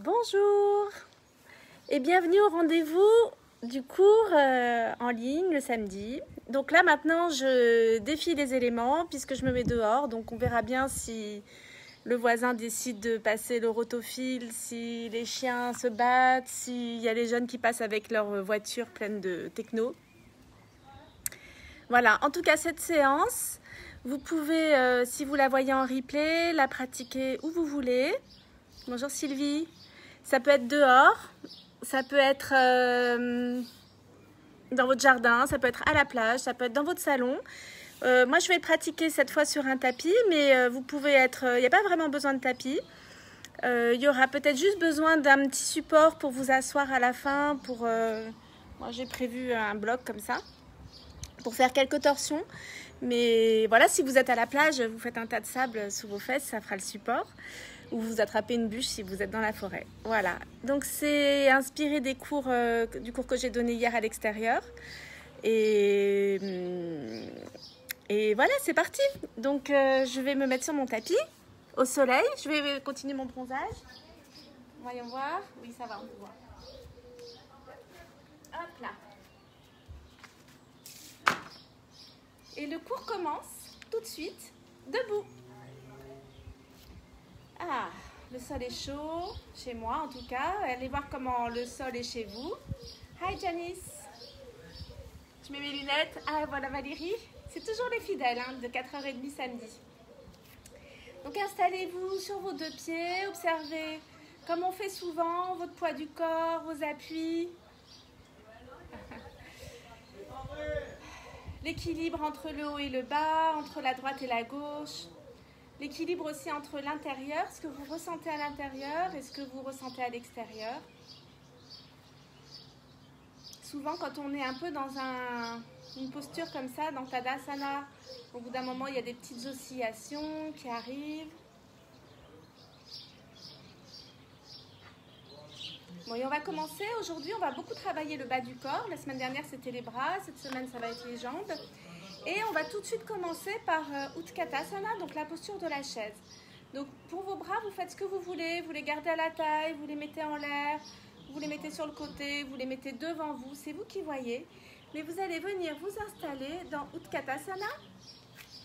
Bonjour et bienvenue au rendez-vous du cours en ligne le samedi. Donc là maintenant je défie les éléments puisque je me mets dehors, donc on verra bien si le voisin décide de passer le rotophile, si les chiens se battent, s'il y a les jeunes qui passent avec leur voiture pleine de techno. Voilà, en tout cas cette séance, vous pouvez, si vous la voyez en replay, la pratiquer où vous voulez. Bonjour Sylvie. Ça peut être dehors, ça peut être dans votre jardin, ça peut être à la plage, ça peut être dans votre salon. Moi, je vais le pratiquer cette fois sur un tapis, mais vous pouvez être... Il n'y a pas vraiment besoin de tapis. Il y aura peut-être juste besoin d'un petit support pour vous asseoir à la fin. Moi, j'ai prévu un bloc comme ça pour faire quelques torsions. Mais voilà, si vous êtes à la plage, vous faites un tas de sable sous vos fesses, ça fera le support. Ou vous attrapez une bûche si vous êtes dans la forêt. Voilà, donc c'est inspiré du cours que j'ai donné hier à l'extérieur. Et voilà, c'est parti. Donc je vais me mettre sur mon tapis, au soleil. Je vais continuer mon bronzage. Voyons voir. Oui, ça va, on peut voir. Hop là. Et le cours commence tout de suite, debout. Ah, le sol est chaud, chez moi en tout cas. Allez voir comment le sol est chez vous. Hi Janice. Je mets mes lunettes. Ah, voilà Valérie. C'est toujours les fidèles, hein, de 4h30 samedi. Donc installez-vous sur vos deux pieds. Observez, comme on fait souvent, votre poids du corps, vos appuis. L'équilibre entre le haut et le bas, entre la droite et la gauche. L'équilibre aussi entre l'intérieur, ce que vous ressentez à l'intérieur et ce que vous ressentez à l'extérieur. Souvent, quand on est un peu dans une posture comme ça, dans Tadasana, au bout d'un moment, il y a des petites oscillations qui arrivent. Bon, et on va commencer. Aujourd'hui, on va beaucoup travailler le bas du corps. La semaine dernière, c'était les bras. Cette semaine, ça va être les jambes. Et on va tout de suite commencer par Utkatasana, donc la posture de la chaise. Donc pour vos bras, vous faites ce que vous voulez. Vous les gardez à la taille, vous les mettez en l'air, vous les mettez sur le côté, vous les mettez devant vous. C'est vous qui voyez. Mais vous allez venir vous installer dans Utkatasana.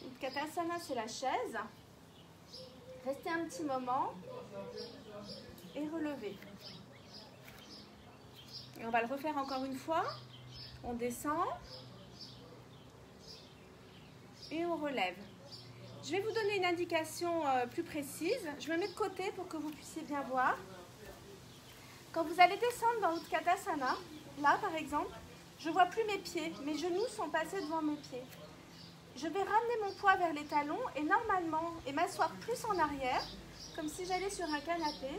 Utkatasana, c'est la chaise. Restez un petit moment et relevez. Et on va le refaire encore une fois. On descend. Et on relève. Je vais vous donner une indication plus précise. Je me mets de côté pour que vous puissiez bien voir. Quand vous allez descendre dans Utkatasana, là par exemple, je ne vois plus mes pieds. Mes genoux sont passés devant mes pieds. Je vais ramener mon poids vers les talons et normalement, et m'asseoir plus en arrière, comme si j'allais sur un canapé.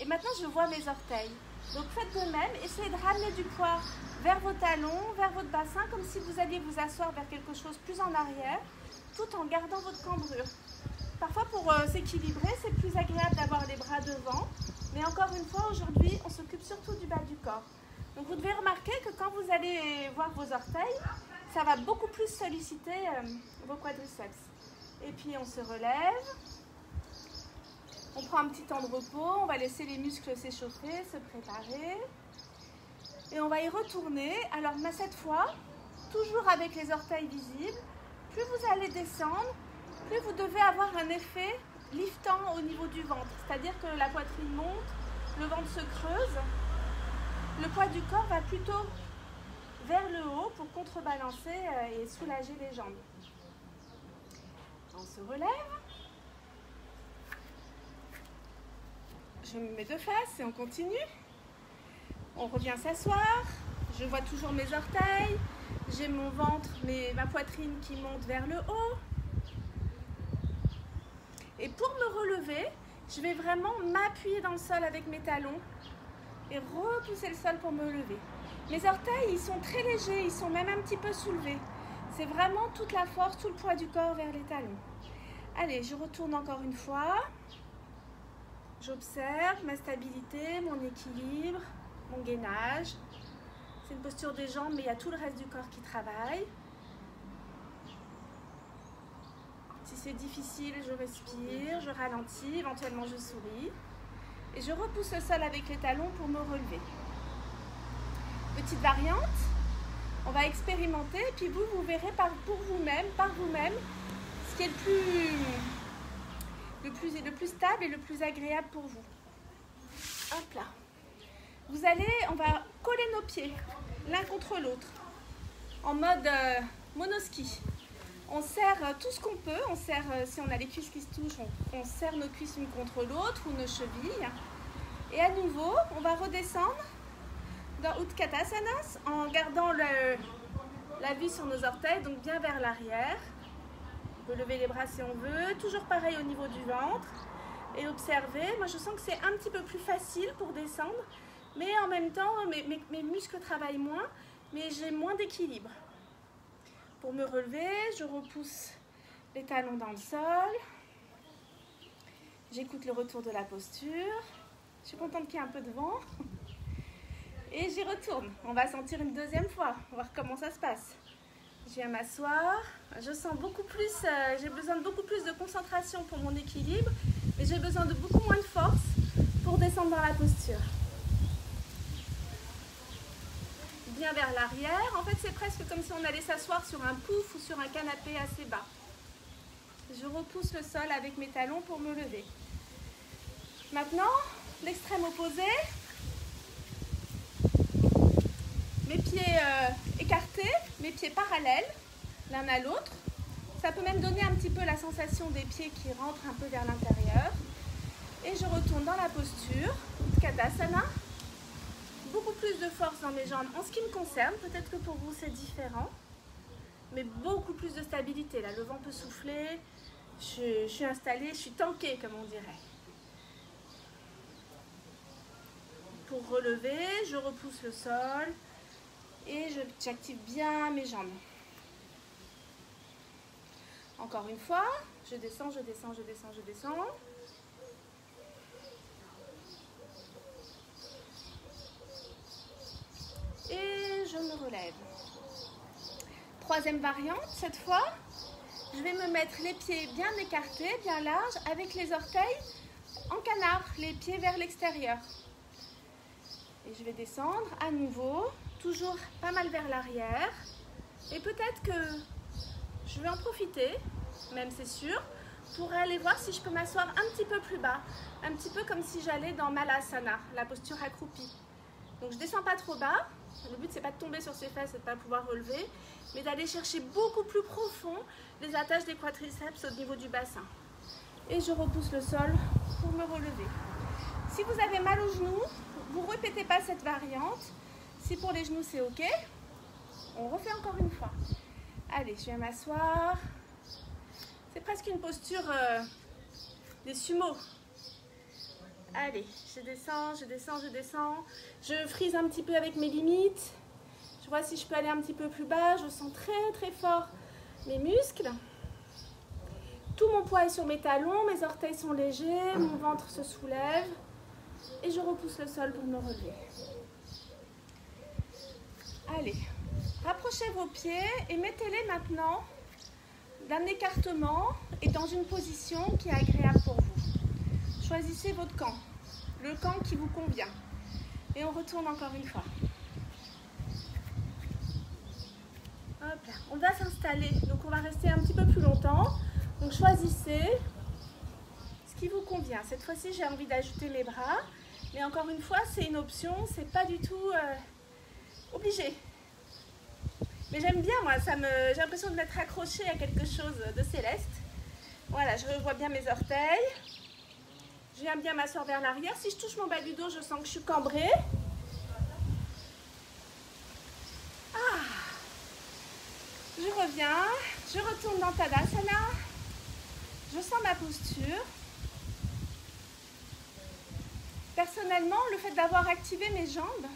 Et maintenant, je vois mes orteils. Donc faites de même, essayez de ramener du poids vers vos talons, vers votre bassin, comme si vous alliez vous asseoir vers quelque chose plus en arrière, tout en gardant votre cambrure. Parfois pour s'équilibrer, c'est plus agréable d'avoir les bras devant, mais encore une fois, aujourd'hui, on s'occupe surtout du bas du corps. Donc vous devez remarquer que quand vous allez voir vos orteils, ça va beaucoup plus solliciter vos quadriceps. Et puis on se relève. On prend un petit temps de repos, on va laisser les muscles s'échauffer, se préparer. Et on va y retourner. Alors cette fois, toujours avec les orteils visibles, plus vous allez descendre, plus vous devez avoir un effet liftant au niveau du ventre. C'est-à-dire que la poitrine monte, le ventre se creuse. Le poids du corps va plutôt vers le haut pour contrebalancer et soulager les jambes. On se relève. Je me mets de face et on continue. On revient s'asseoir. Je vois toujours mes orteils. J'ai mon ventre, ma poitrine qui monte vers le haut. Et pour me relever, je vais vraiment m'appuyer dans le sol avec mes talons et repousser le sol pour me lever. Mes orteils, ils sont très légers, ils sont même un petit peu soulevés. C'est vraiment toute la force, tout le poids du corps vers les talons. Allez, je retourne encore une fois. J'observe ma stabilité, mon équilibre, mon gainage. C'est une posture des jambes, mais il y a tout le reste du corps qui travaille. Si c'est difficile, je respire, je ralentis, éventuellement je souris. Et je repousse le sol avec les talons pour me relever. Petite variante, on va expérimenter, et puis vous verrez par vous-même, ce qui est le plus stable et le plus agréable pour vous. Hop là. On va coller nos pieds l'un contre l'autre en mode monoski. On serre tout ce qu'on peut, si on a les cuisses qui se touchent, on serre nos cuisses l'une contre l'autre ou nos chevilles. Et à nouveau, on va redescendre dans Utkatasana en gardant la vue sur nos orteils, donc bien vers l'arrière. On peut lever les bras si on veut, toujours pareil au niveau du ventre. Et observer, moi je sens que c'est un petit peu plus facile pour descendre, mais en même temps, mes muscles travaillent moins, mais j'ai moins d'équilibre. Pour me relever, je repousse les talons dans le sol. J'écoute le retour de la posture. Je suis contente qu'il y ait un peu de vent. Et j'y retourne. On va sentir une deuxième fois. On va voir comment ça se passe. Je viens m'asseoir. Je sens beaucoup plus, j'ai besoin de beaucoup plus de concentration pour mon équilibre, mais j'ai besoin de beaucoup moins de force pour descendre dans la posture. Bien vers l'arrière. En fait, c'est presque comme si on allait s'asseoir sur un pouf ou sur un canapé assez bas. Je repousse le sol avec mes talons pour me lever. Maintenant, l'extrême opposé. Mes pieds écartés, mes pieds parallèles, l'un à l'autre. Ça peut même donner un petit peu la sensation des pieds qui rentrent un peu vers l'intérieur. Et je retourne dans la posture, Utkatasana. Beaucoup plus de force dans mes jambes en ce qui me concerne. Peut-être que pour vous c'est différent. Mais beaucoup plus de stabilité. Là, le vent peut souffler. Je suis installée, je suis tankée comme on dirait. Pour relever, je repousse le sol. Et j'active bien mes jambes. Encore une fois, je descends, je descends, je descends, je descends. Et je me relève. Troisième variante, cette fois, je vais me mettre les pieds bien écartés, bien larges, avec les orteils en canard, les pieds vers l'extérieur. Et je vais descendre à nouveau, toujours pas mal vers l'arrière. Et peut-être que je vais en profiter, même c'est sûr, pour aller voir si je peux m'asseoir un petit peu plus bas. Un petit peu comme si j'allais dans Malasana, la posture accroupie. Donc je ne descends pas trop bas. Le but, c'est pas de tomber sur ses fesses et de ne pas pouvoir relever, mais d'aller chercher beaucoup plus profond les attaches des quadriceps au niveau du bassin. Et je repousse le sol pour me relever. Si vous avez mal aux genoux, vous ne répétez pas cette variante. Si pour les genoux, c'est OK, on refait encore une fois. Allez, je viens m'asseoir. C'est presque une posture des sumos. Allez, je descends, je descends, je descends. Je frise un petit peu avec mes limites. Je vois si je peux aller un petit peu plus bas. Je sens très très fort mes muscles. Tout mon poids est sur mes talons, mes orteils sont légers, mon ventre se soulève. Et je repousse le sol pour me relever. Allez, rapprochez vos pieds et mettez-les maintenant d'un écartement et dans une position qui est agréable pour vous. Choisissez votre camp, le camp qui vous convient. Et on retourne encore une fois. Hop là. On va s'installer, donc on va rester un petit peu plus longtemps. Donc choisissez ce qui vous convient. Cette fois-ci, j'ai envie d'ajouter mes bras. Mais encore une fois, c'est une option, c'est pas du tout obligé. Mais j'aime bien, moi, j'ai l'impression de m'être accrochée à quelque chose de céleste. Voilà, je vois bien mes orteils. Je viens bien m'asseoir vers l'arrière. Si je touche mon bas du dos, je sens que je suis cambrée. Je reviens, je retourne dans Tadasana. Je sens ma posture. Personnellement, le fait d'avoir activé mes jambes,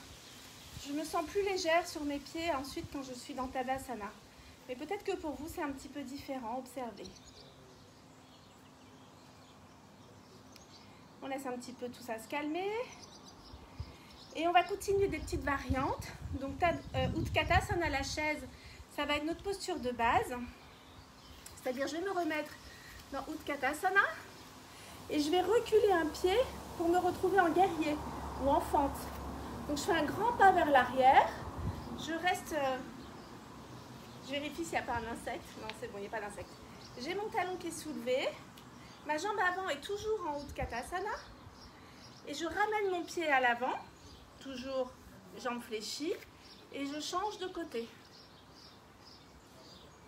je me sens plus légère sur mes pieds ensuite quand je suis dans Tadasana. Mais peut-être que pour vous, c'est un petit peu différent. Observez. On laisse un petit peu tout ça se calmer. Et on va continuer des petites variantes. Donc, Utkatasana, la chaise, ça va être notre posture de base. C'est-à-dire, je vais me remettre dans Utkatasana. Et je vais reculer un pied pour me retrouver en guerrier ou en fente. Donc je fais un grand pas vers l'arrière, je reste, je vérifie s'il n'y a pas un insecte, non c'est bon, il n'y a pas d'insecte. J'ai mon talon qui est soulevé, ma jambe avant est toujours en Utkatasana et je ramène mon pied à l'avant, toujours jambe fléchie, et je change de côté.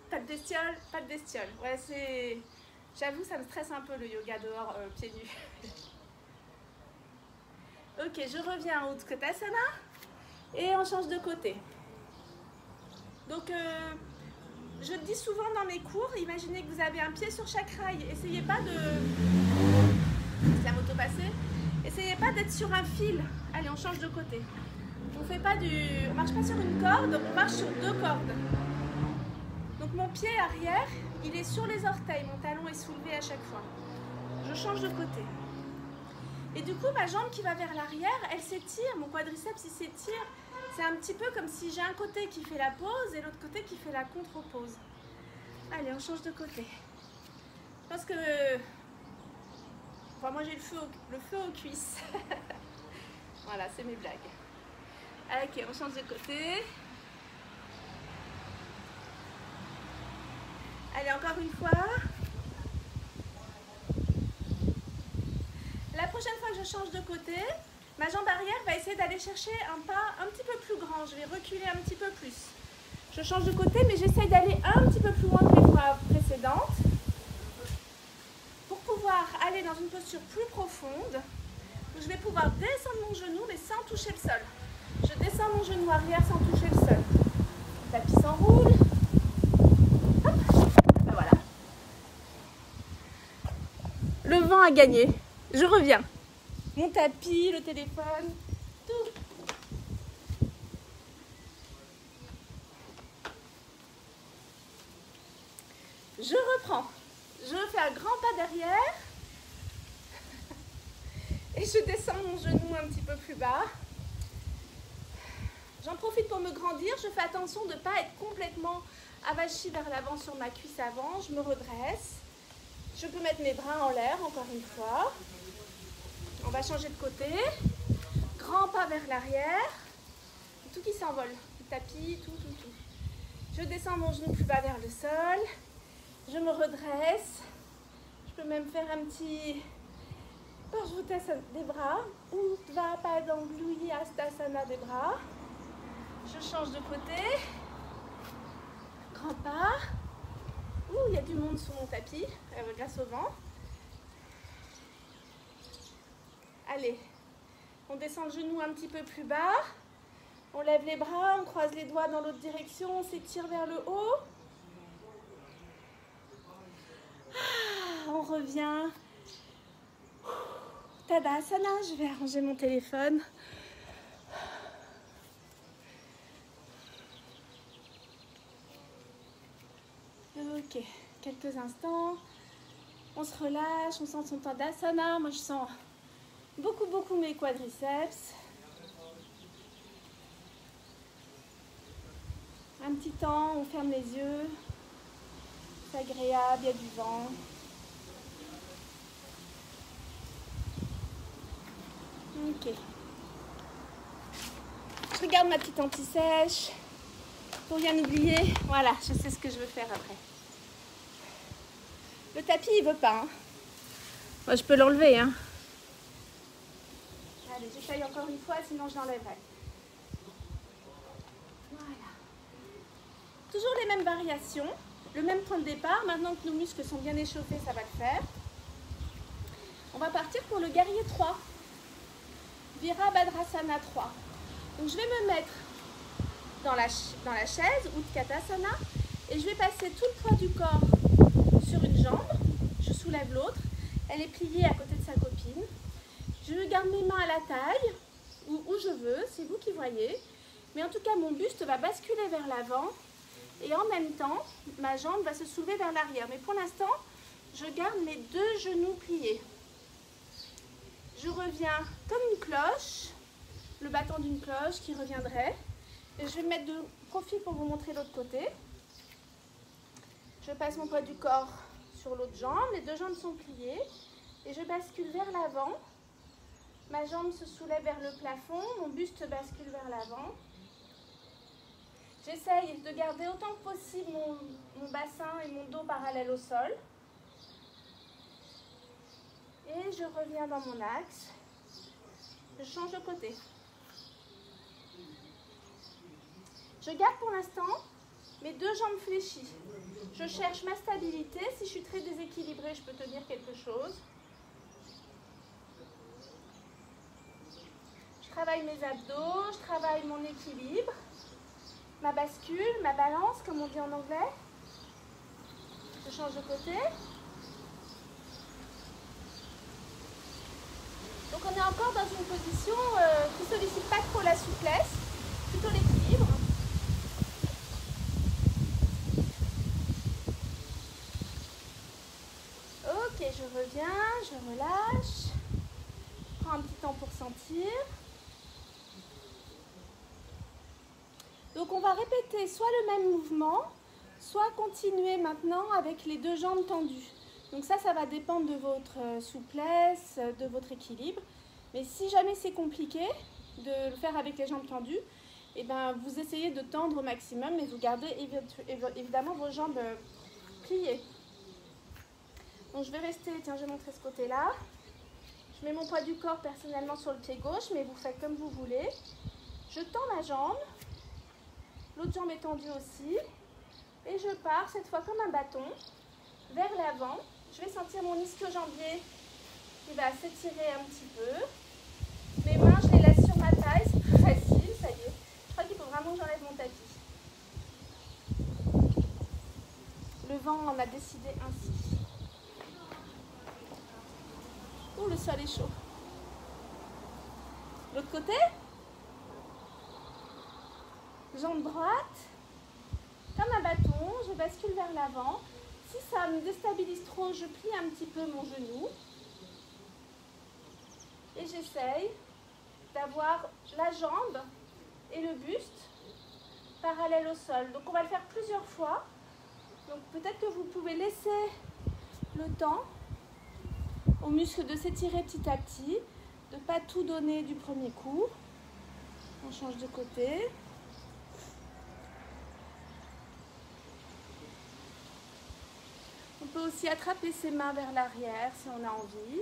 Pas de bestiole, pas de bestiole. Ouais, c'est... J'avoue, ça me stresse un peu le yoga dehors, pieds nus. Ok, je reviens en Utkatasana et on change de côté. Donc, je le dis souvent dans mes cours, imaginez que vous avez un pied sur chaque rail. Essayez pas de... C'est la moto passée. Essayez pas d'être sur un fil. Allez, on change de côté. On fait pas du... On marche pas sur une corde, on marche sur deux cordes. Donc mon pied arrière, il est sur les orteils, mon talon est soulevé à chaque fois. Je change de côté. Et du coup, ma jambe qui va vers l'arrière, elle s'étire, mon quadriceps il s'étire. C'est un petit peu comme si j'ai un côté qui fait la pause et l'autre côté qui fait la contre-pause. Allez, on change de côté. Je pense que... Enfin, moi j'ai le feu aux cuisses. Voilà, c'est mes blagues. Ok, on change de côté. Allez, encore une fois. La prochaine fois que je change de côté, ma jambe arrière va essayer d'aller chercher un pas un petit peu plus grand. Je vais reculer un petit peu plus. Je change de côté, mais j'essaye d'aller un petit peu plus loin que les fois précédentes pour pouvoir aller dans une posture plus profonde où je vais pouvoir descendre mon genou, mais sans toucher le sol. Je descends mon genou arrière sans toucher le sol. Le tapis s'enroule. Ben voilà. Le vent a gagné. Je reviens. Mon tapis, le téléphone, tout. Je reprends. Je fais un grand pas derrière. Et je descends mon genou un petit peu plus bas. J'en profite pour me grandir. Je fais attention de ne pas être complètement avachie vers l'avant sur ma cuisse avant. Je me redresse. Je peux mettre mes bras en l'air encore une fois. On va changer de côté. Grand pas vers l'arrière. Tout qui s'envole. Le tapis, tout. Je descends mon genou plus bas vers le sol. Je me redresse. Je peux même faire un petit Parshvatasana des bras. Utvapadaangluyi Hastasana des bras. Je change de côté. Grand pas. Ouh, il y a du monde sous mon tapis, grâce au vent. Allez, on descend le genou un petit peu plus bas. On lève les bras, on croise les doigts dans l'autre direction, on s'étire vers le haut. On revient. Tadasana, je vais arranger mon téléphone. Ok, quelques instants. On se relâche, on sent son Tadasana. Moi, je sens beaucoup mes quadriceps. Un petit temps, on ferme les yeux. C'est agréable, il y a du vent. Ok. Je regarde ma petite anti-sèche. Pour rien oublier, voilà, je sais ce que je veux faire après. Le tapis, il veut pas. Hein. Moi, je peux l'enlever. Hein. Allez, j'essaye encore une fois, sinon je l'enlèverai. Voilà. Toujours les mêmes variations, le même point de départ. Maintenant que nos muscles sont bien échauffés, ça va le faire. On va partir pour le guerrier 3. Virabhadrasana 3. Donc, je vais me mettre dans la chaise, Utkatasana, et je vais passer tout le poids du corps sur une jambe. Je soulève l'autre. Elle est pliée à côté de sa copine. Je garde mes mains à la taille, ou où je veux, c'est vous qui voyez. Mais en tout cas, mon buste va basculer vers l'avant. Et en même temps, ma jambe va se soulever vers l'arrière. Mais pour l'instant, je garde mes deux genoux pliés. Je reviens comme une cloche, le battant d'une cloche qui reviendrait. Et je vais me mettre de profil pour vous montrer l'autre côté. Je passe mon poids du corps sur l'autre jambe. Les deux jambes sont pliées. Et je bascule vers l'avant Ma jambe se soulève vers le plafond, mon buste bascule vers l'avant. J'essaye de garder autant que possible mon bassin et mon dos parallèles au sol. Et je reviens dans mon axe. Je change de côté. Je garde pour l'instant mes deux jambes fléchies. Je cherche ma stabilité. Si je suis très déséquilibrée, je peux tenir quelque chose. Je travaille mes abdos, je travaille mon équilibre, ma bascule, ma balance, comme on dit en anglais. Je change de côté. Donc on est encore dans une position qui ne sollicite pas trop la souplesse, plutôt l'équilibre. Ok, je reviens, je relâche. Je prends un petit temps pour sentir. Donc on va répéter soit le même mouvement, soit continuer maintenant avec les deux jambes tendues. Donc ça va dépendre de votre souplesse, de votre équilibre. Mais si jamais c'est compliqué de le faire avec les jambes tendues, eh ben vous essayez de tendre au maximum, mais vous gardez évidemment vos jambes pliées. Donc je vais rester, tiens je vais montrer ce côté-là. Je mets mon poids du corps personnellement sur le pied gauche, mais vous faites comme vous voulez. Je tends ma jambe. L'autre jambe est tendue aussi. Et je pars cette fois comme un bâton vers l'avant. Je vais sentir mon ischio-jambier qui va s'étirer un petit peu. Mes mains, je les laisse sur ma taille. C'est plus facile, ça y est. Je crois qu'il faut vraiment que j'enlève mon tapis. Le vent en a décidé ainsi. Ouh, le sol est chaud. L'autre côté. Jambe droite, comme un bâton, je bascule vers l'avant. Si ça me déstabilise trop, je plie un petit peu mon genou. Et j'essaye d'avoir la jambe et le buste parallèles au sol. Donc on va le faire plusieurs fois. Donc peut-être que vous pouvez laisser le temps aux muscles de s'étirer petit à petit, de ne pas tout donner du premier coup. On change de côté. On peut aussi attraper ses mains vers l'arrière si on a envie.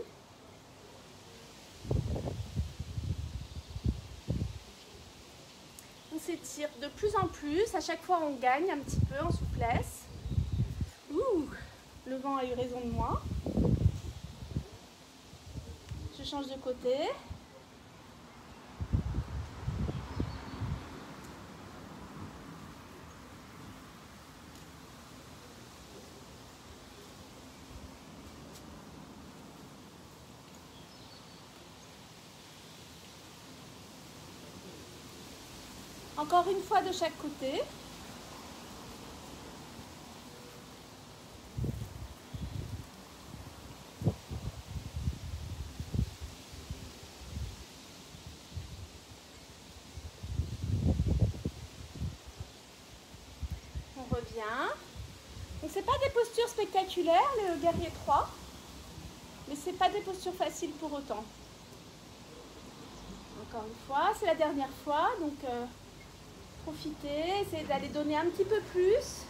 On s'étire de plus en plus. À chaque fois, on gagne un petit peu en souplesse. Ouh, le vent a eu raison de moi. Je change de côté. Encore une fois de chaque côté. On revient. Donc c'est pas des postures spectaculaires, le guerrier 3, mais c'est pas des postures faciles pour autant. Encore une fois, c'est la dernière fois, donc profitez, essayez d'aller donner un petit peu plus,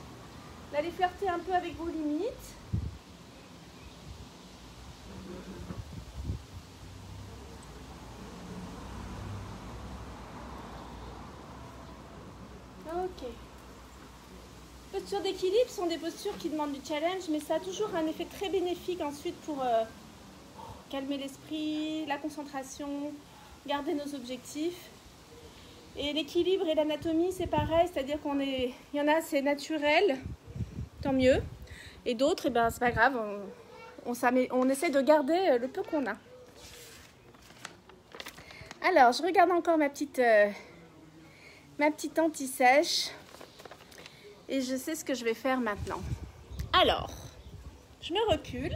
d'aller flirter un peu avec vos limites. Ok. Postures d'équilibre sont des postures qui demandent du challenge, mais ça a toujours un effet très bénéfique ensuite pour calmer l'esprit, la concentration, garder nos objectifs. Et l'équilibre et l'anatomie, c'est pareil, c'est-à-dire il y en a, c'est naturel, tant mieux. Et d'autres, eh ben, c'est pas grave, on essaie de garder le peu qu'on a. Alors, je regarde encore ma petite anti-sèche. Et je sais ce que je vais faire maintenant. Alors, je me recule.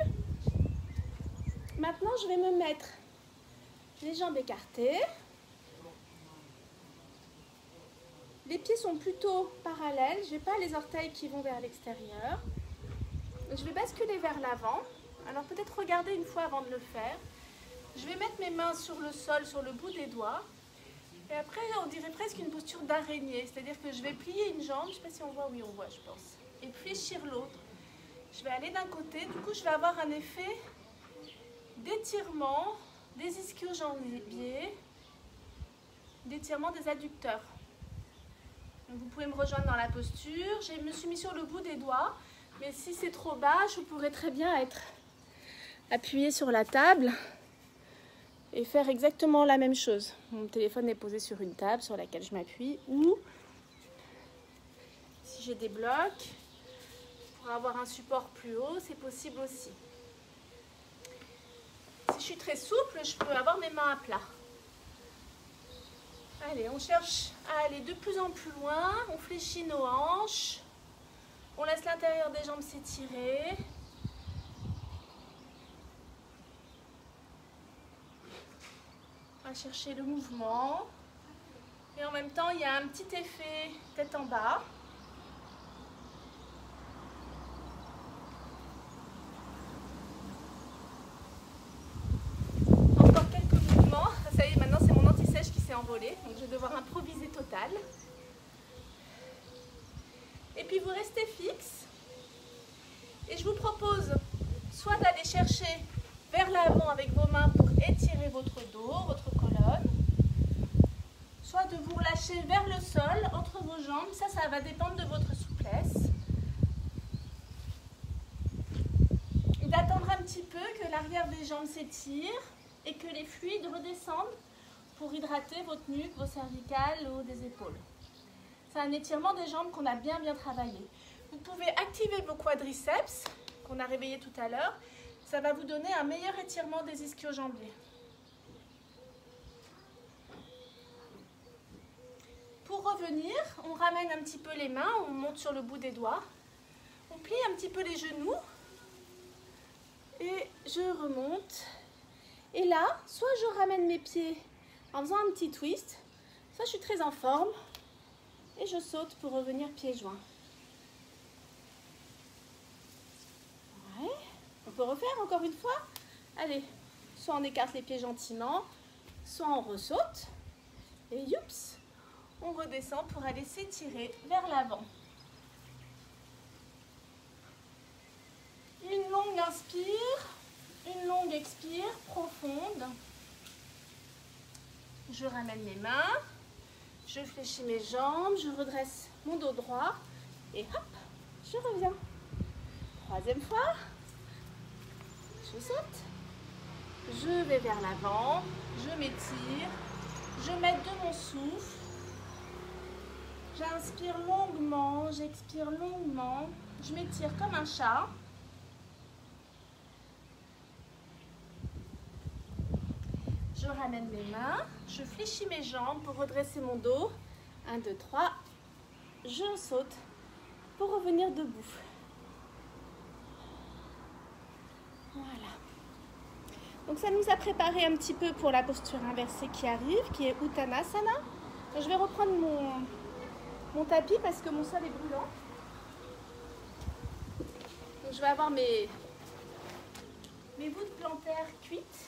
Maintenant, je vais me mettre les jambes écartées. Les pieds sont plutôt parallèles. Je n'ai pas les orteils qui vont vers l'extérieur. Je vais basculer vers l'avant. Alors peut-être regarder une fois avant de le faire. Je vais mettre mes mains sur le sol, sur le bout des doigts. Et après, on dirait presque une posture d'araignée. C'est-à-dire que je vais plier une jambe, je ne sais pas si on voit, oui on voit je pense. Et fléchir l'autre. Je vais aller d'un côté, du coup je vais avoir un effet d'étirement des ischio-jambiers, d'étirement des adducteurs. Donc vous pouvez me rejoindre dans la posture. Je me suis mis sur le bout des doigts, mais si c'est trop bas, je pourrais très bien être appuyée sur la table et faire exactement la même chose. Mon téléphone est posé sur une table sur laquelle je m'appuie, ou si j'ai des blocs, pour avoir un support plus haut, c'est possible aussi. Si je suis très souple, je peux avoir mes mains à plat. Allez, on cherche à aller de plus en plus loin. On fléchit nos hanches. On laisse l'intérieur des jambes s'étirer. On va chercher le mouvement. Et en même temps, il y a un petit effet tête en bas. Encore quelques mouvements. Ça y est, maintenant c'est mon anti-sèche qui s'est envolé. Donc je vais devoir improviser total. Et puis vous restez fixe. Et je vous propose soit d'aller chercher vers l'avant avec vos mains pour étirer votre dos, votre colonne, soit de vous relâcher vers le sol, entre vos jambes. Ça va dépendre de votre souplesse. Et d'attendre un petit peu que l'arrière des jambes s'étire et que les fluides redescendent pour hydrater votre nuque, vos cervicales, le haut des épaules. C'est un étirement des jambes qu'on a bien travaillé. Vous pouvez activer vos quadriceps, qu'on a réveillés tout à l'heure. Ça va vous donner un meilleur étirement des ischio-jambiers. Pour revenir, on ramène un petit peu les mains, on monte sur le bout des doigts. On plie un petit peu les genoux. Et je remonte. Et là, soit je ramène mes pieds en faisant un petit twist. Ça, je suis très en forme. Et je saute pour revenir pieds joints. Ouais. On peut refaire encore une fois. Allez, soit on écarte les pieds gentiment, soit on ressaute. Et youps, on redescend pour aller s'étirer vers l'avant. Une longue inspire, une longue expire profonde. Je ramène mes mains, je fléchis mes jambes, je redresse mon dos droit et hop, je reviens. Troisième fois, je saute, je vais vers l'avant, je m'étire, je m'aide de mon souffle, j'inspire longuement, j'expire longuement, je m'étire comme un chat. Je ramène mes mains, je fléchis mes jambes pour redresser mon dos. 1, 2, 3. Je saute pour revenir debout. Voilà. Donc ça nous a préparé un petit peu pour la posture inversée qui arrive, qui est Uttanasana. Je vais reprendre mon tapis parce que mon sol est brûlant. Donc je vais avoir mes voûtes plantaires cuites.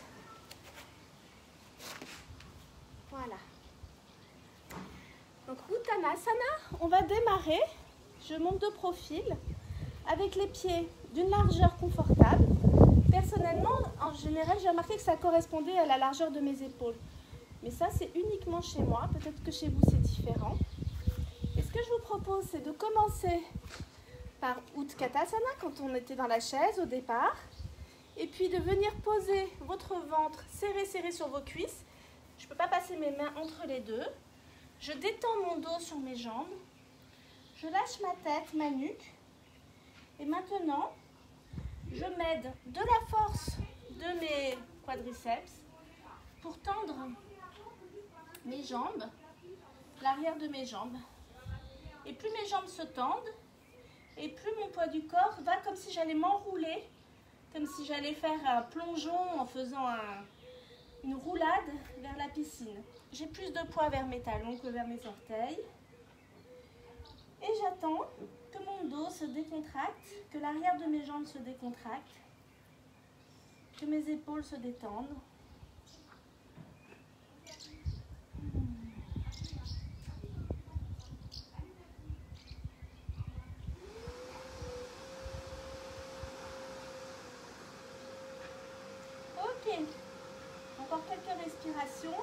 Voilà. Donc Uttanasana, on va démarrer. Je monte de profil avec les pieds d'une largeur confortable. Personnellement, en général, j'ai remarqué que ça correspondait à la largeur de mes épaules. Mais ça, c'est uniquement chez moi. Peut-être que chez vous, c'est différent. Et ce que je vous propose, c'est de commencer par Utkatasana, quand on était dans la chaise au départ. Et puis de venir poser votre ventre serré sur vos cuisses. Je ne peux pas passer mes mains entre les deux. Je détends mon dos sur mes jambes. Je lâche ma tête, ma nuque. Et maintenant, je m'aide de la force de mes quadriceps pour tendre mes jambes, l'arrière de mes jambes. Et plus mes jambes se tendent, et plus mon poids du corps va comme si j'allais m'enrouler, comme si j'allais faire un plongeon en faisant une roulade vers la piscine. J'ai plus de poids vers mes talons que vers mes orteils. Et j'attends que mon dos se décontracte, que l'arrière de mes jambes se décontracte, que mes épaules se détendent. encore quelques respirations.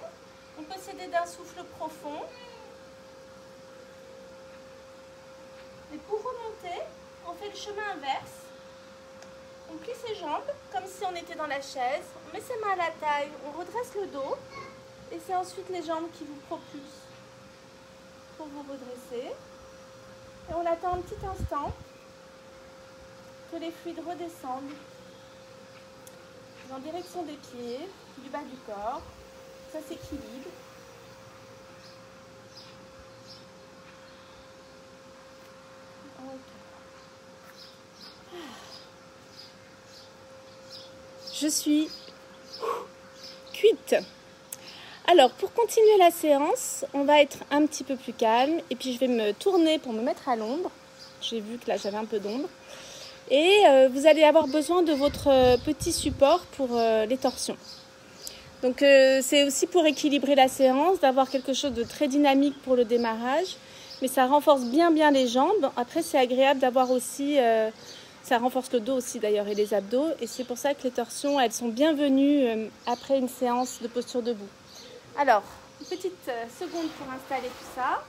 On peut s'aider d'un souffle profond. Et pour remonter, on fait le chemin inverse. On plie ses jambes comme si on était dans la chaise. On met ses mains à la taille, on redresse le dos. Et c'est ensuite les jambes qui vous propulsent pour vous redresser. Et on attend un petit instant que les fluides redescendent en direction des pieds, du bas du corps. Ça s'équilibre. Je suis cuite. Alors, pour continuer la séance, on va être un petit peu plus calme. Et puis, je vais me tourner pour me mettre à l'ombre. J'ai vu que là, j'avais un peu d'ombre. Et vous allez avoir besoin de votre petit support pour les torsions. Donc, c'est aussi pour équilibrer la séance, d'avoir quelque chose de très dynamique pour le démarrage. Mais ça renforce bien les jambes. Après, c'est agréable d'avoir aussi... ça renforce le dos aussi d'ailleurs et les abdos. Et c'est pour ça que les torsions, elles sont bienvenues après une séance de posture debout. Alors, une petite seconde pour installer tout ça.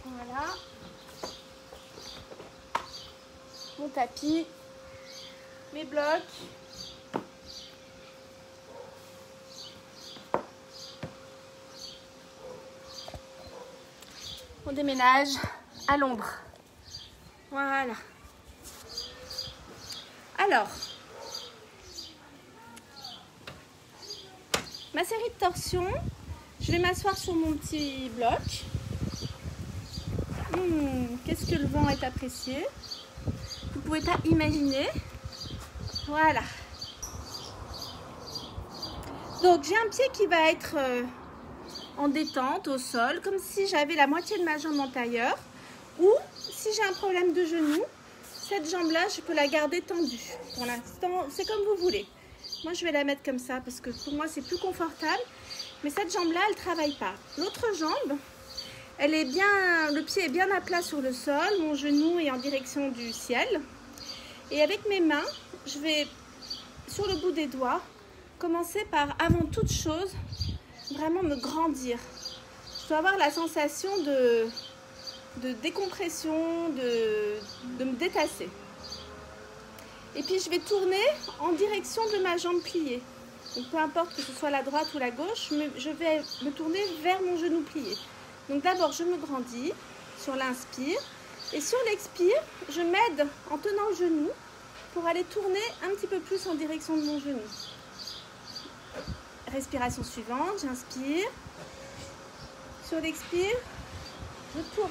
Voilà. Mon tapis. Mes blocs. On déménage à l'ombre. Voilà. Alors, ma série de torsions, je vais m'asseoir sur mon petit bloc. Qu'est-ce que le vent est apprécié. Vous pouvez pas imaginer. Voilà. Donc, j'ai un pied qui va être en détente au sol, comme si j'avais la moitié de ma jambe en tailleur. Ou, si j'ai un problème de genou, cette jambe-là, je peux la garder tendue. Pour l'instant, c'est comme vous voulez. Moi, je vais la mettre comme ça parce que pour moi, c'est plus confortable. Mais cette jambe-là, elle ne travaille pas. L'autre jambe, elle est bien, le pied est bien à plat sur le sol. Mon genou est en direction du ciel. Et avec mes mains, je vais, sur le bout des doigts, commencer par, avant toute chose, vraiment me grandir. Je dois avoir la sensation de décompression, de me détasser. Et puis je vais tourner en direction de ma jambe pliée. Donc peu importe que ce soit la droite ou la gauche, je vais me tourner vers mon genou plié. Donc d'abord je me grandis sur l'inspire et sur l'expire, je m'aide en tenant le genou pour aller tourner un petit peu plus en direction de mon genou. Respiration suivante, j'inspire. Sur l'expire, je tourne.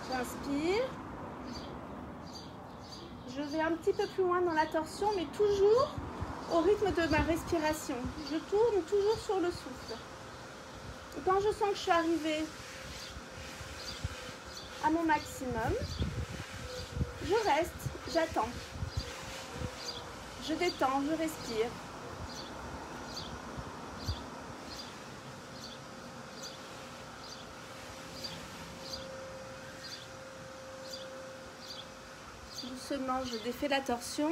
J'inspire. Je vais un petit peu plus loin dans la torsion, mais toujours au rythme de ma respiration. Je tourne toujours sur le souffle. Et quand je sens que je suis arrivée à mon maximum, je reste, j'attends. Je détends, je respire. Doucement, je défais la torsion.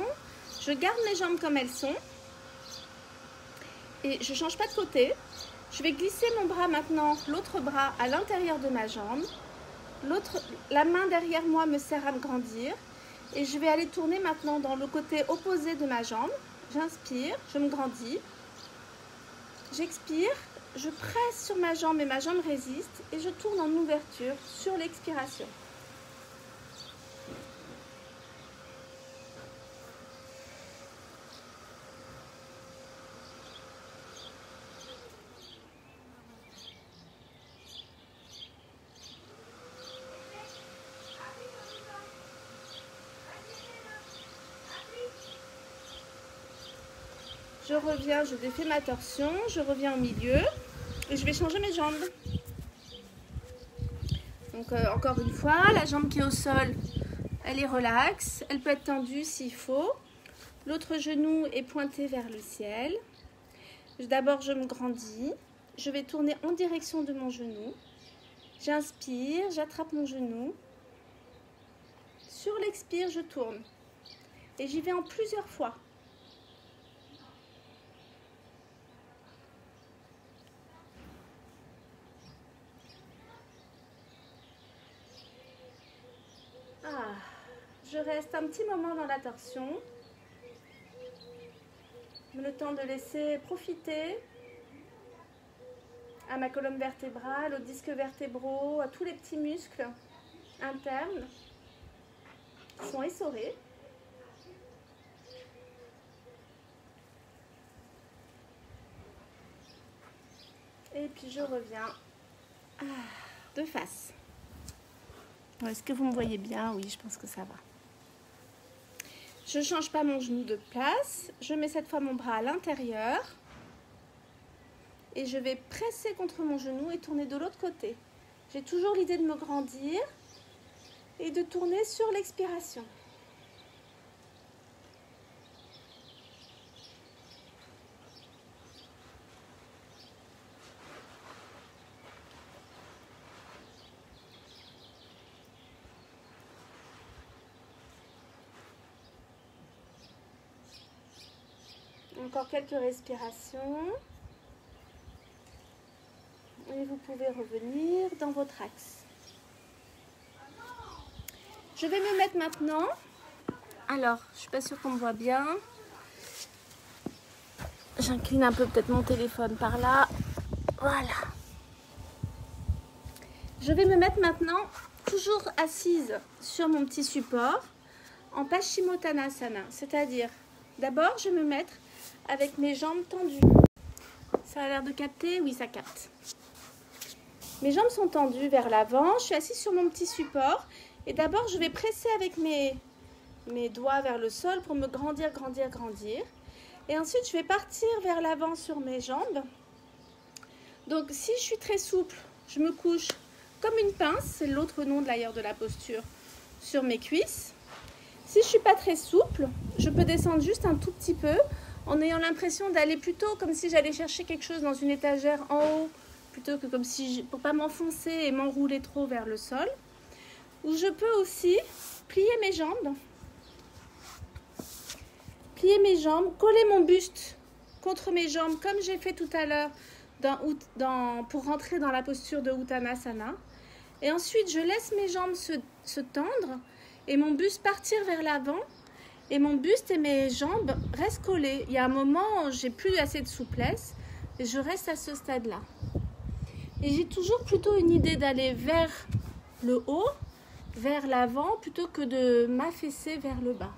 Je garde mes jambes comme elles sont. Et je ne change pas de côté. Je vais glisser mon bras maintenant, l'autre bras à l'intérieur de ma jambe. La main derrière moi me sert à me grandir. Et je vais aller tourner maintenant dans le côté opposé de ma jambe. J'inspire, je me grandis. J'expire, je presse sur ma jambe et ma jambe résiste. Et je tourne en ouverture sur l'expiration. Je reviens, je défais ma torsion, je reviens au milieu et je vais changer mes jambes. Donc encore une fois, la jambe qui est au sol, elle est relaxe, elle peut être tendue s'il faut. L'autre genou est pointé vers le ciel. D'abord, je me grandis, je vais tourner en direction de mon genou. J'inspire, j'attrape mon genou. Sur l'expire, je tourne. Et j'y vais en plusieurs fois. Ah, je reste un petit moment dans la torsion. Le temps de laisser profiter à ma colonne vertébrale, aux disques vertébraux, à tous les petits muscles internes qui sont essorés. Et puis je reviens de face. Est-ce que vous me voyez bien? Oui, je pense que ça va. Je ne change pas mon genou de place. Je mets cette fois mon bras à l'intérieur. Et je vais presser contre mon genou et tourner de l'autre côté. J'ai toujours l'idée de me grandir et de tourner sur l'expiration. Encore quelques respirations. Et vous pouvez revenir dans votre axe. Je vais me mettre maintenant. Alors, je ne suis pas sûre qu'on me voit bien. J'incline un peu peut-être mon téléphone par là. Voilà. Je vais me mettre maintenant toujours assise sur mon petit support en Paschimottanasana. C'est-à-dire, d'abord, je vais me mettre avec mes jambes tendues. Ça a l'air de capter? Oui, ça capte. Mes jambes sont tendues vers l'avant. Je suis assise sur mon petit support. Et d'abord, je vais presser avec mes doigts vers le sol pour me grandir, grandir, grandir. Et ensuite, je vais partir vers l'avant sur mes jambes. Donc, si je suis très souple, je me couche comme une pince. C'est l'autre nom d'ailleurs de la posture sur mes cuisses. Si je ne suis pas très souple, je peux descendre juste un tout petit peu en ayant l'impression d'aller plutôt comme si j'allais chercher quelque chose dans une étagère en haut, plutôt que comme si, pour ne pas m'enfoncer et m'enrouler trop vers le sol. Ou je peux aussi plier mes jambes, coller mon buste contre mes jambes comme j'ai fait tout à l'heure pour rentrer dans la posture de Uttanasana. Et ensuite, je laisse mes jambes se tendre et mon buste partir vers l'avant. Et mon buste et mes jambes restent collés. Il y a un moment où j'ai plus assez de souplesse et je reste à ce stade-là. Et j'ai toujours plutôt une idée d'aller vers le haut, vers l'avant, plutôt que de m'affaisser vers le bas.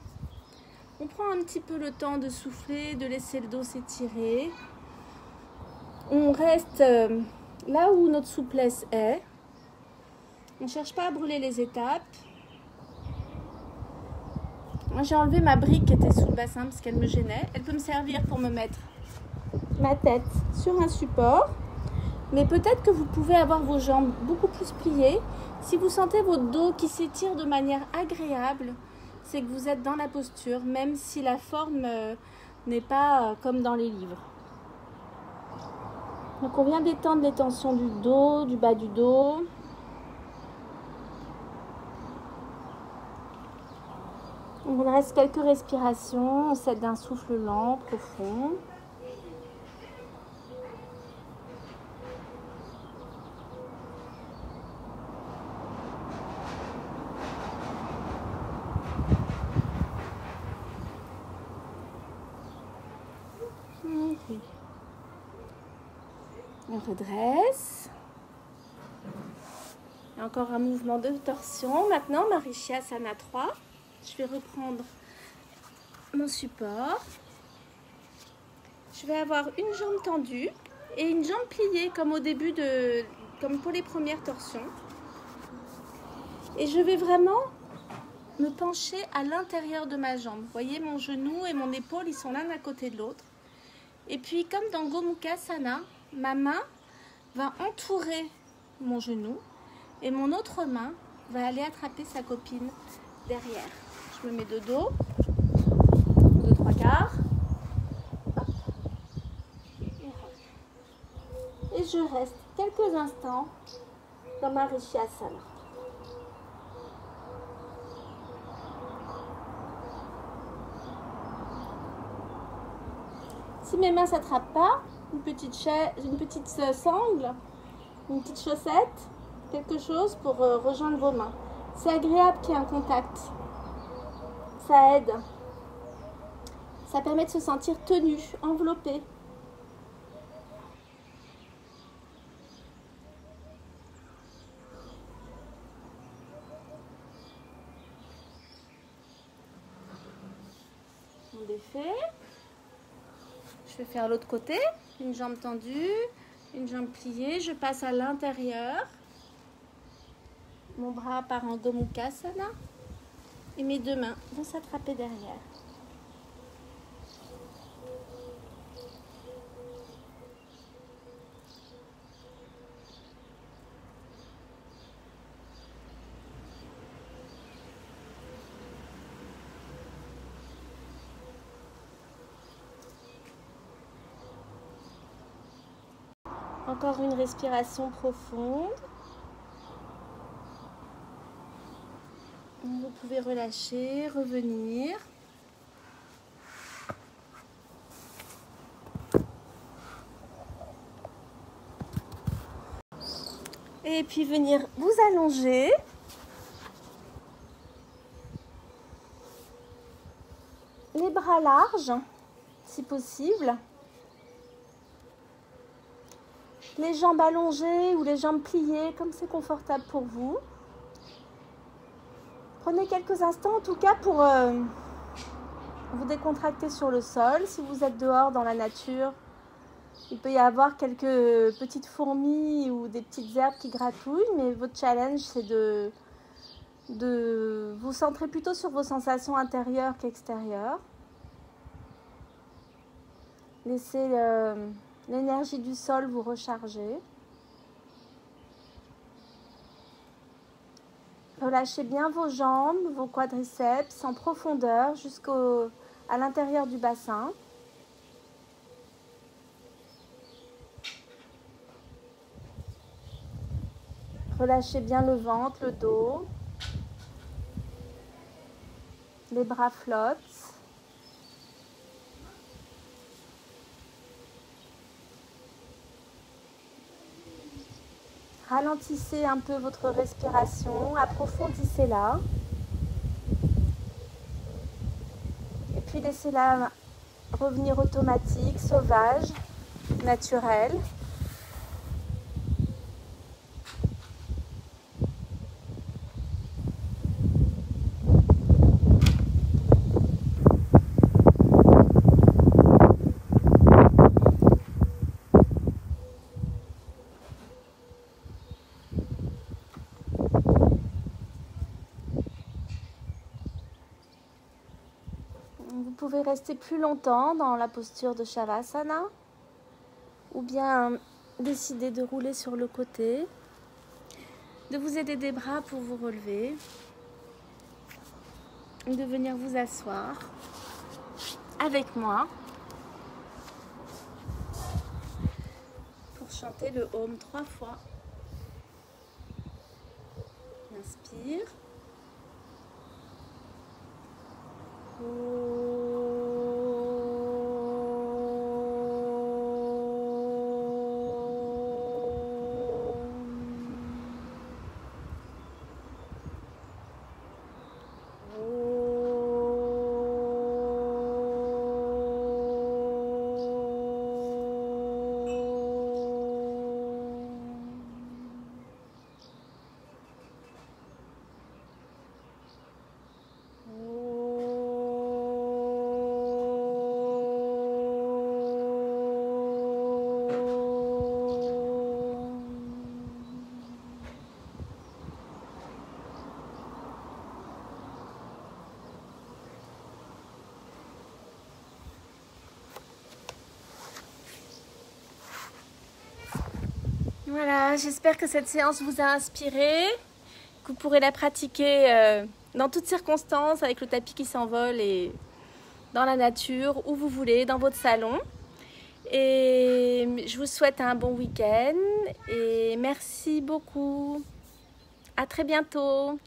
On prend un petit peu le temps de souffler, de laisser le dos s'étirer. On reste là où notre souplesse est. On ne cherche pas à brûler les étapes. Moi, j'ai enlevé ma brique qui était sous le bassin parce qu'elle me gênait. Elle peut me servir pour me mettre ma tête sur un support. Mais peut-être que vous pouvez avoir vos jambes beaucoup plus pliées. Si vous sentez votre dos qui s'étire de manière agréable, c'est que vous êtes dans la posture, même si la forme n'est pas comme dans les livres. Donc on vient détendre les tensions du dos, du bas du dos. Il reste quelques respirations, celle d'un souffle lent, profond. Okay. On redresse. Et encore un mouvement de torsion. Maintenant, Marichyasana 3. Je vais reprendre mon support. Je vais avoir une jambe tendue et une jambe pliée comme au début comme pour les premières torsions. Et je vais vraiment me pencher à l'intérieur de ma jambe. Vous voyez, mon genou et mon épaule, ils sont l'un à côté de l'autre. Et puis, comme dans Gomukhasana, ma main va entourer mon genou et mon autre main va aller attraper sa copine derrière. Je me mets de dos, 2-3 quarts. Et je reste quelques instants dans Marichyasana. « 1, Si mes mains ne s'attrapent pas, une petite sangle, une petite chaussette, quelque chose pour rejoindre vos mains. C'est agréable qu'il y ait un contact. Ça aide. Ça permet de se sentir tenu, enveloppé. On défait. Je vais faire l'autre côté. Une jambe tendue, une jambe pliée. Je passe à l'intérieur. Mon bras part en Gomukhasana. Et mes deux mains vont s'attraper derrière. Encore une respiration profonde. Vous pouvez relâcher, revenir. Et puis venir vous allonger. Les bras larges, si possible. Les jambes allongées ou les jambes pliées, comme c'est confortable pour vous. Prenez quelques instants en tout cas pour vous décontracter sur le sol. Si vous êtes dehors dans la nature, il peut y avoir quelques petites fourmis ou des petites herbes qui gratouillent, mais votre challenge c'est de vous centrer plutôt sur vos sensations intérieures qu'extérieures. Laissez l'énergie du sol vous recharger. Relâchez bien vos jambes, vos quadriceps en profondeur jusqu'à l'intérieur du bassin. Relâchez bien le ventre, le dos. Les bras flottent. Ralentissez un peu votre respiration, approfondissez-la. Et puis laissez-la revenir automatique, sauvage, naturelle. Vous pouvez rester plus longtemps dans la posture de Shavasana ou bien décider de rouler sur le côté, de vous aider des bras pour vous relever, de venir vous asseoir avec moi pour chanter le Om 3 fois. Inspire. Voilà, j'espère que cette séance vous a inspiré, que vous pourrez la pratiquer dans toutes circonstances, avec le tapis qui s'envole et dans la nature, où vous voulez, dans votre salon. Et je vous souhaite un bon week-end et merci beaucoup. À très bientôt.